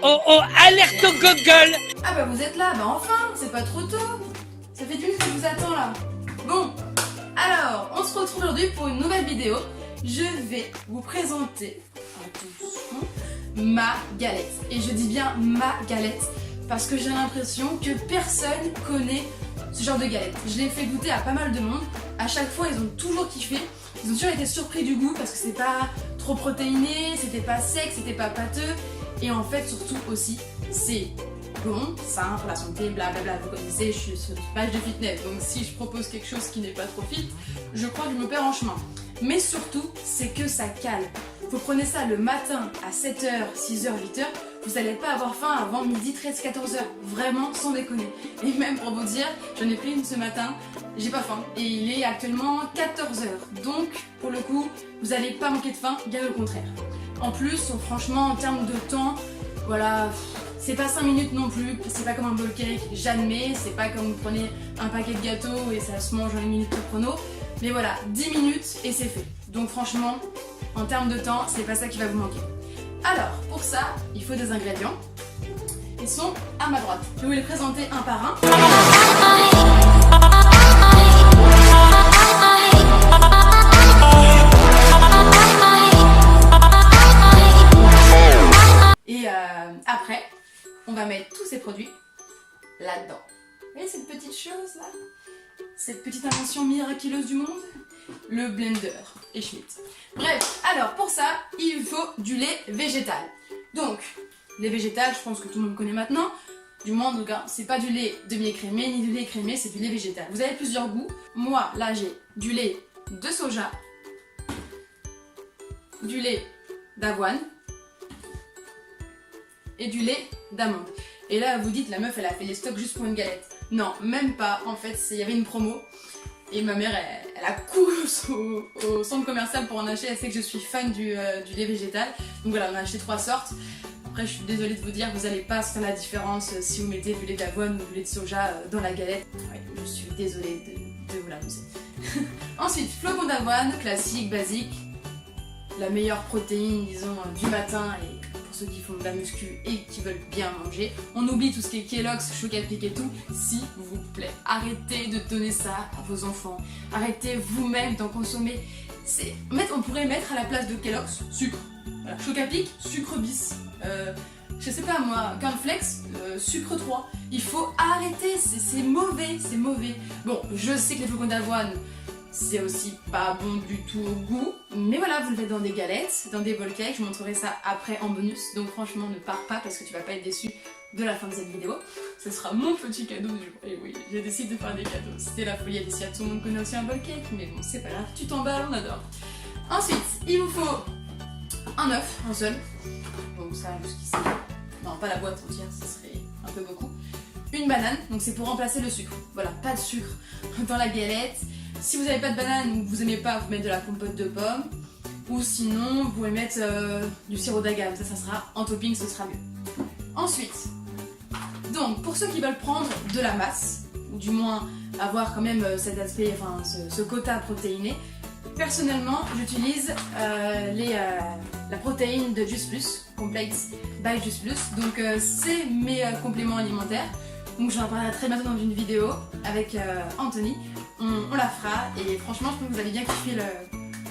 Oh oh, alerte au Google! Ah bah vous êtes là, bah enfin, c'est pas trop tôt. Ça fait 10 minutes que je vous attends là. Bon, alors, on se retrouve aujourd'hui pour une nouvelle vidéo. Je vais vous présenter, attention, ma galette. Et je dis bien ma galette, parce que j'ai l'impression que personne connaît ce genre de galette. Je l'ai fait goûter à pas mal de monde. À chaque fois, ils ont toujours kiffé. Ils ont toujours été surpris du goût, parce que c'est pas trop protéiné, c'était pas sec, c'était pas pâteux. Et en fait, surtout aussi, c'est bon, sain pour la santé, blablabla. Vous connaissez, je suis sur une page de fitness, donc si je propose quelque chose qui n'est pas trop fit, je crois que je me perds en chemin. Mais surtout, c'est que ça cale. Vous prenez ça le matin à 7h, 6h, 8h, vous n'allez pas avoir faim avant midi, 13, 14h. Vraiment, sans déconner. Et même pour vous dire, j'en ai pris une ce matin, j'ai pas faim. Et il est actuellement 14h. Donc, pour le coup, vous n'allez pas manquer de faim, bien au contraire. En plus, franchement, en termes de temps, voilà, c'est pas 5 minutes non plus, c'est pas comme un bowl cake, j'admets, c'est pas comme vous prenez un paquet de gâteaux et ça se mange en une minute tout chrono, mais voilà, 10 minutes et c'est fait. Donc franchement, en termes de temps, c'est pas ça qui va vous manquer. Alors, pour ça, il faut des ingrédients. Ils sont à ma droite. Je vais vous les présenter un par un. Et après, on va mettre tous ces produits là-dedans. Vous voyez cette petite chose là? Cette petite invention miraculeuse du monde? Le blender et Schmitt. Bref, alors pour ça, il faut du lait végétal. Donc, lait végétal, je pense que tout le monde connaît maintenant. Du moins, en tout cas, c'est pas du lait demi-écrémé ni du lait écrémé, c'est du lait végétal. Vous avez plusieurs goûts. Moi, là, j'ai du lait de soja, du lait d'avoine et du lait d'amande. Et là, vous dites, la meuf, elle a fait les stocks juste pour une galette. Non, même pas. En fait, il y avait une promo. Et ma mère, elle a couru au centre commercial pour en acheter. Elle sait que je suis fan du lait végétal. Donc voilà, on a acheté 3 sortes. Après, je suis désolée de vous dire, vous n'allez pas sentir la différence si vous mettez du lait d'avoine ou du lait de soja dans la galette. Ouais, je suis désolée de vous l'annoncer. Ensuite, flocons d'avoine, classique, basique. La meilleure protéine, disons, du matin et pour ceux qui font de la muscu et qui veulent bien manger. On oublie tout ce qui est Kellogg's, Chocapic et tout. S'il vous plaît, arrêtez de donner ça à vos enfants. Arrêtez vous-même d'en consommer. On pourrait mettre à la place de Kellogg's, sucre. Voilà. Chocapic, sucre bis. Je sais pas moi, cornflakes, sucre 3. Il faut arrêter, c'est mauvais, c'est mauvais. Bon, je sais que les flocons d'avoine, c'est aussi pas bon du tout au goût, mais voilà, vous le faites dans des galettes, dans des bowl cakes, je vous montrerai ça après en bonus, donc franchement ne pars pas parce que tu vas pas être déçu de la fin de cette vidéo. Ce sera mon petit cadeau du jour, et oui, j'ai décidé de faire des cadeaux, c'était la folie Alicia, tout le monde connaît aussi un bowl cake, mais bon c'est pas grave, tu t'emballes, on adore. Ensuite, il vous faut un œuf, un seul, donc ça jusqu'ici, non pas la boîte entière, ce serait un peu beaucoup. Une banane, donc c'est pour remplacer le sucre, voilà, pas de sucre dans la galette. Si vous n'avez pas de banane ou que vous aimez pas, vous mettez de la compote de pommes. Ou sinon, vous pouvez mettre du sirop d'agave. Ça sera en topping, ce sera mieux. Ensuite, donc pour ceux qui veulent prendre de la masse, ou du moins avoir quand même cet aspect, enfin ce quota protéiné, personnellement, j'utilise la protéine de Just Plus, Complete by Just Plus. Donc c'est mes compléments alimentaires. Donc j'en parlerai très bientôt dans une vidéo avec Anthony. On la fera et franchement je pense que vous allez bien kiffer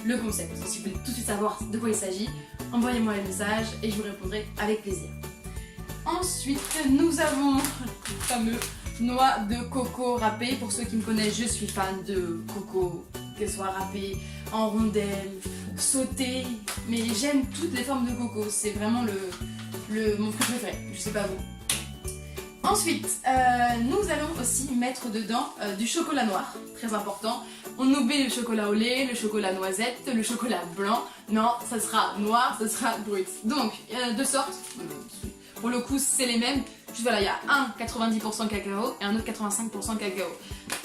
le concept. Donc, si vous voulez tout de suite savoir de quoi il s'agit, envoyez-moi les messages et je vous répondrai avec plaisir. Ensuite nous avons le fameux noix de coco râpée. Pour ceux qui me connaissent, je suis fan de coco, qu'elle soit râpée, en rondelles, sautée, mais j'aime toutes les formes de coco. C'est vraiment mon fruit préféré, je sais pas vous. Ensuite, nous allons aussi mettre dedans du chocolat noir, très important. On oublie le chocolat au lait, le chocolat noisette, le chocolat blanc. Non, ça sera noir, ça sera brut. Donc, il y en a 2 sortes. Pour le coup, c'est les mêmes. Juste voilà, il y a un 90% cacao et un autre 85% cacao.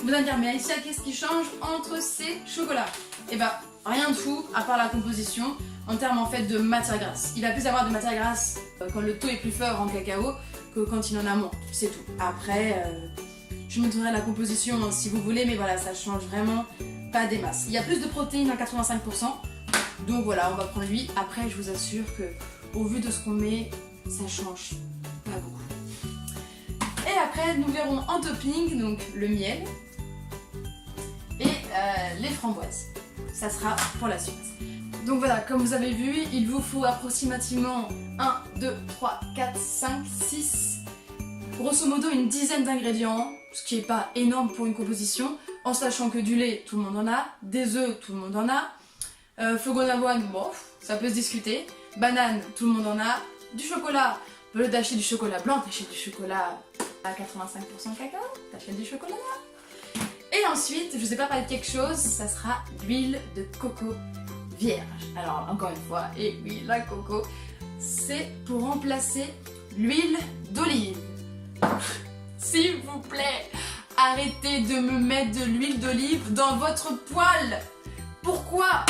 Vous allez me dire, mais Alicia, qu'est-ce qui change entre ces chocolats? Eh ben, rien de fou, à part la composition, en termes en fait de matière grasse. Il va plus avoir de matière grasse quand le taux est plus fort en cacao que quand il en a moins, c'est tout. Après, je vous montrerai la composition si vous voulez, mais voilà, ça change vraiment pas des masses. Il y a plus de protéines à 85%, donc voilà, on va prendre lui. Après, je vous assure que au vu de ce qu'on met, ça change pas beaucoup. Et après, nous verrons en topping, donc le miel et les framboises. Ça sera pour la suite. Donc voilà, comme vous avez vu, il vous faut approximativement 1, 2, 3, 4, 5, 6, grosso modo une dizaine d'ingrédients, ce qui n'est pas énorme pour une composition, en sachant que du lait, tout le monde en a, des œufs, tout le monde en a, flocons d'avoine, bon, ça peut se discuter, banane, tout le monde en a, du chocolat, au lieu d'acheter du chocolat blanc, t'achètes du chocolat à 85% cacao, t'achètes du chocolat noir. Et ensuite, je vous ai pas parlé de quelque chose, ça sera l'huile de coco vierge. Alors encore une fois, et oui, la coco, c'est pour remplacer l'huile d'olive. S'il vous plaît, arrêtez de me mettre de l'huile d'olive dans votre poêle. Pourquoi?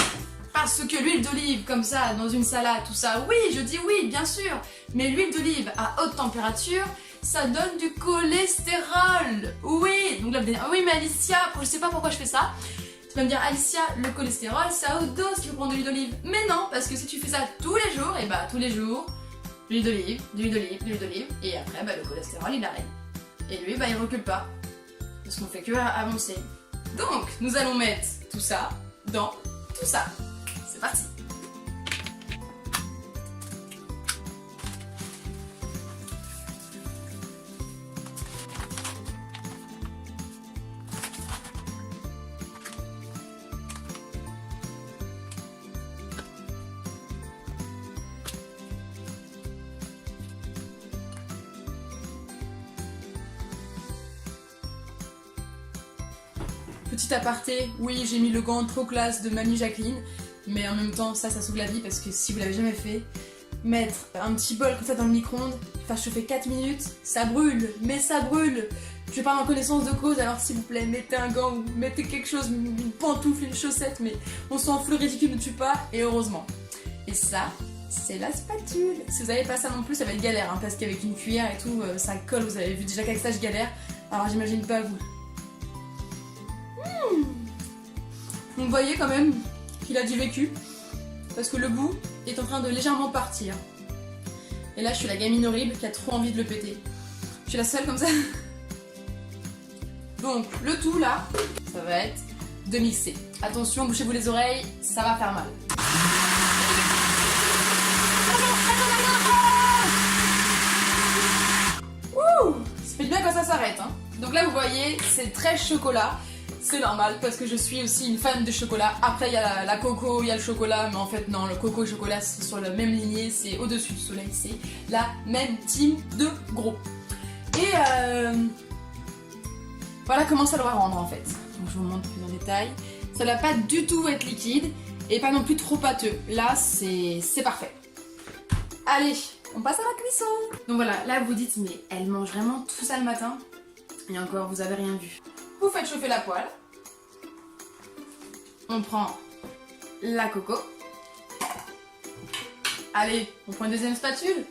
Parce que l'huile d'olive, comme ça, dans une salade, tout ça, oui, je dis oui, bien sûr. Mais l'huile d'olive à haute température, ça donne du cholestérol. Oui, donc là, vous allez dire, oui, mais Alicia, je sais pas pourquoi je fais ça. Tu vas me dire, Alicia, le cholestérol, c'est à haute dose qu'il faut prendre de l'huile d'olive. Mais non, parce que si tu fais ça tous les jours, et bah tous les jours, l'huile d'olive, de l'huile d'olive, de l'huile d'olive, et après, bah le cholestérol, il arrête. Et lui, bah il recule pas. Parce qu'on fait que avancer. Donc, nous allons mettre tout ça dans tout ça. C'est parti. Petit aparté, oui j'ai mis le gant trop classe de Mamie Jacqueline, mais en même temps ça sauve la vie parce que si vous l'avez jamais fait, mettre un petit bol comme ça dans le micro-ondes, faire chauffer 4 minutes, ça brûle, mais ça brûle. Je parle en connaissance de cause, alors s'il vous plaît, mettez un gant ou mettez quelque chose, une pantoufle, une chaussette, mais on s'en fout, le ridicule ne tue pas, et heureusement. Et ça, c'est la spatule. Si vous n'avez pas ça non plus, ça va être galère, hein, parce qu'avec une cuillère et tout, ça colle, vous avez vu déjà qu'avec ça je galère, alors j'imagine pas vous. Donc vous voyez quand même qu'il a du vécu, parce que le bout est en train de légèrement partir. Et là je suis la gamine horrible qui a trop envie de le péter. Je suis la seule comme ça. Donc le tout là, ça va être de mixer. Attention, bouchez-vous les oreilles, ça va faire mal. Ouh, ça fait bien quand ça s'arrête, hein. Donc là vous voyez, c'est très chocolat. C'est normal parce que je suis aussi une fan de chocolat. Après il y a la coco, il y a le chocolat, mais en fait non, le coco et le chocolat c'est sur la même lignée, c'est au-dessus du soleil, c'est la même team de gros. Et voilà comment ça doit rendre en fait. Donc je vous montre plus en détail. Ça ne va pas du tout être liquide et pas non plus trop pâteux. Là c'est parfait. Allez, on passe à la cuisson. Donc voilà, là vous dites mais elle mange vraiment tout ça le matin? Et encore, vous avez rien vu. Vous faites chauffer la poêle. On prend la coco. Allez, on prend une deuxième spatule.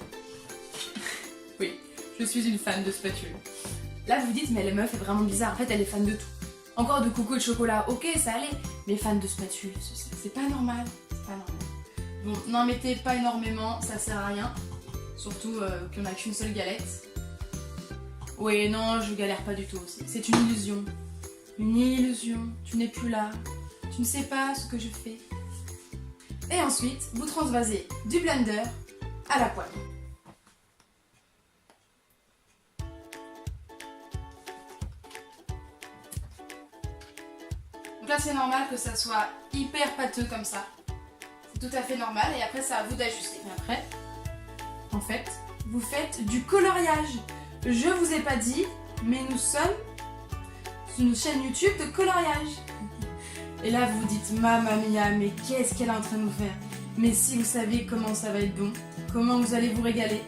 Oui, je suis une fan de spatule. Là vous dites mais la meuf est vraiment bizarre. En fait elle est fan de tout. Encore de coco et de chocolat, ok ça allait. Mais fan de spatule, c'est pas normal. C'est pas normal. Bon, n'en mettez pas énormément, ça sert à rien. Surtout qu'on n'a qu'une seule galette. Oui, non, je galère pas du tout aussi. C'est une illusion. Une illusion. Tu n'es plus là. Tu ne sais pas ce que je fais. Et ensuite, vous transvasez du blender à la poêle. Donc là, c'est normal que ça soit hyper pâteux comme ça. C'est tout à fait normal. Et après, c'est à vous d'ajuster. Et après, en fait, vous faites du coloriage. Je vous ai pas dit, mais nous sommes sur une chaîne YouTube de coloriage. Et là vous vous dites, Mamma mia, mais qu'est-ce qu'elle est en train de nous faire? Mais si vous savez comment ça va être bon, comment vous allez vous régaler,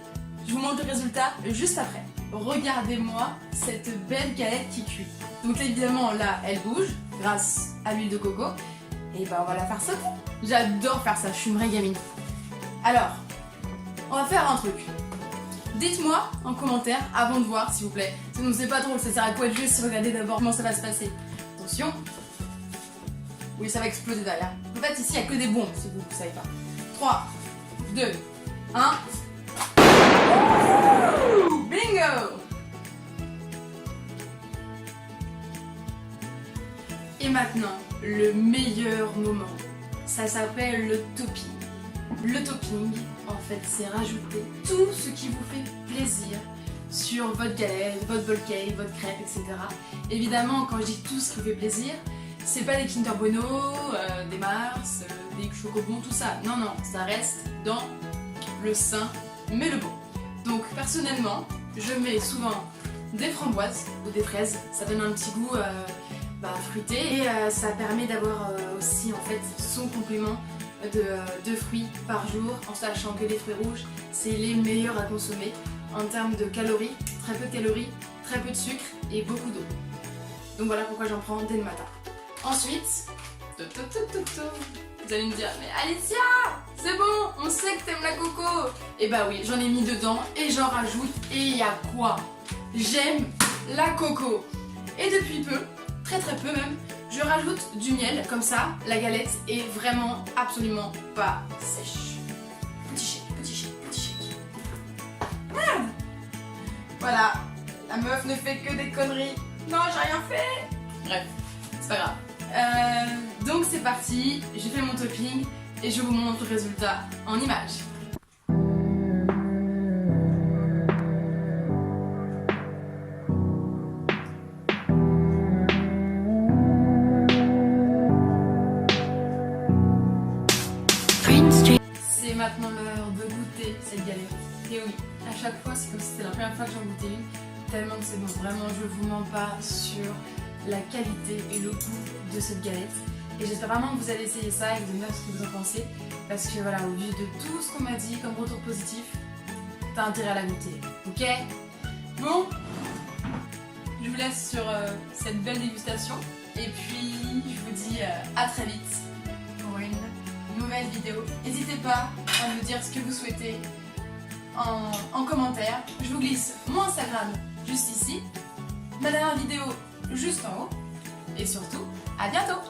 je vous montre le résultat juste après. Regardez-moi cette belle galette qui cuit. Donc évidemment là, elle bouge grâce à l'huile de coco. Et ben on va la faire sauter. J'adore faire ça, je suis une vraie gamine. Alors, on va faire un truc. Dites-moi en commentaire avant de voir s'il vous plaît. Sinon c'est pas drôle, ça sert à quoi de juste regarder d'abord comment ça va se passer. Attention. Oui ça va exploser derrière. En fait ici il n'y a que des bombes si vous ne savez pas. 3, 2, 1. Ouh, bingo! Et maintenant, le meilleur moment. Ça s'appelle le topping. Le topping, en fait, c'est rajouter tout ce qui vous fait plaisir sur votre galette, votre bol cake, votre crêpe, etc. Évidemment, quand je dis tout ce qui vous fait plaisir, c'est pas des Kinder Bueno, des Mars, des Chocobons, tout ça. Non, non, ça reste dans le sain, mais le bon. Donc, personnellement, je mets souvent des framboises ou des fraises. Ça donne un petit goût fruité et ça permet d'avoir aussi, en fait, son complément de fruits par jour, en sachant que les fruits rouges, c'est les meilleurs à consommer en termes de calories, très peu de calories, très peu de sucre et beaucoup d'eau. Donc voilà pourquoi j'en prends dès le matin. Ensuite, vous allez me dire, mais Alicia, c'est bon, on sait que t'aimes la coco. Et bah oui, j'en ai mis dedans et j'en rajoute et il y a quoi? J'aime la coco. Et depuis peu, très peu même, je rajoute du miel, comme ça, la galette est vraiment absolument pas sèche. Petit shake, petit shake, petit shake. Merde! Voilà, la meuf ne fait que des conneries. Non, j'ai rien fait. Bref, c'est pas grave. Donc c'est parti, j'ai fait mon topping et je vous montre le résultat en images. C'est maintenant l'heure de goûter cette galette. Et oui, à chaque fois, c'est comme si c'était la première fois que j'en goûtais une. Tellement que c'est bon, vraiment, je vous mens pas sur la qualité et le goût de cette galette. Et j'espère vraiment que vous allez essayer ça et que vous me dire ce que vous en pensez. Parce que voilà, au vu de tout ce qu'on m'a dit comme retour positif, t'as intérêt à la goûter. Ok? Bon, je vous laisse sur cette belle dégustation. Et puis, je vous dis à très vite pour une nouvelle vidéo. N'hésitez pas à me dire ce que vous souhaitez en commentaire. Je vous glisse mon Instagram juste ici, ma dernière vidéo juste en haut. Et surtout, à bientôt!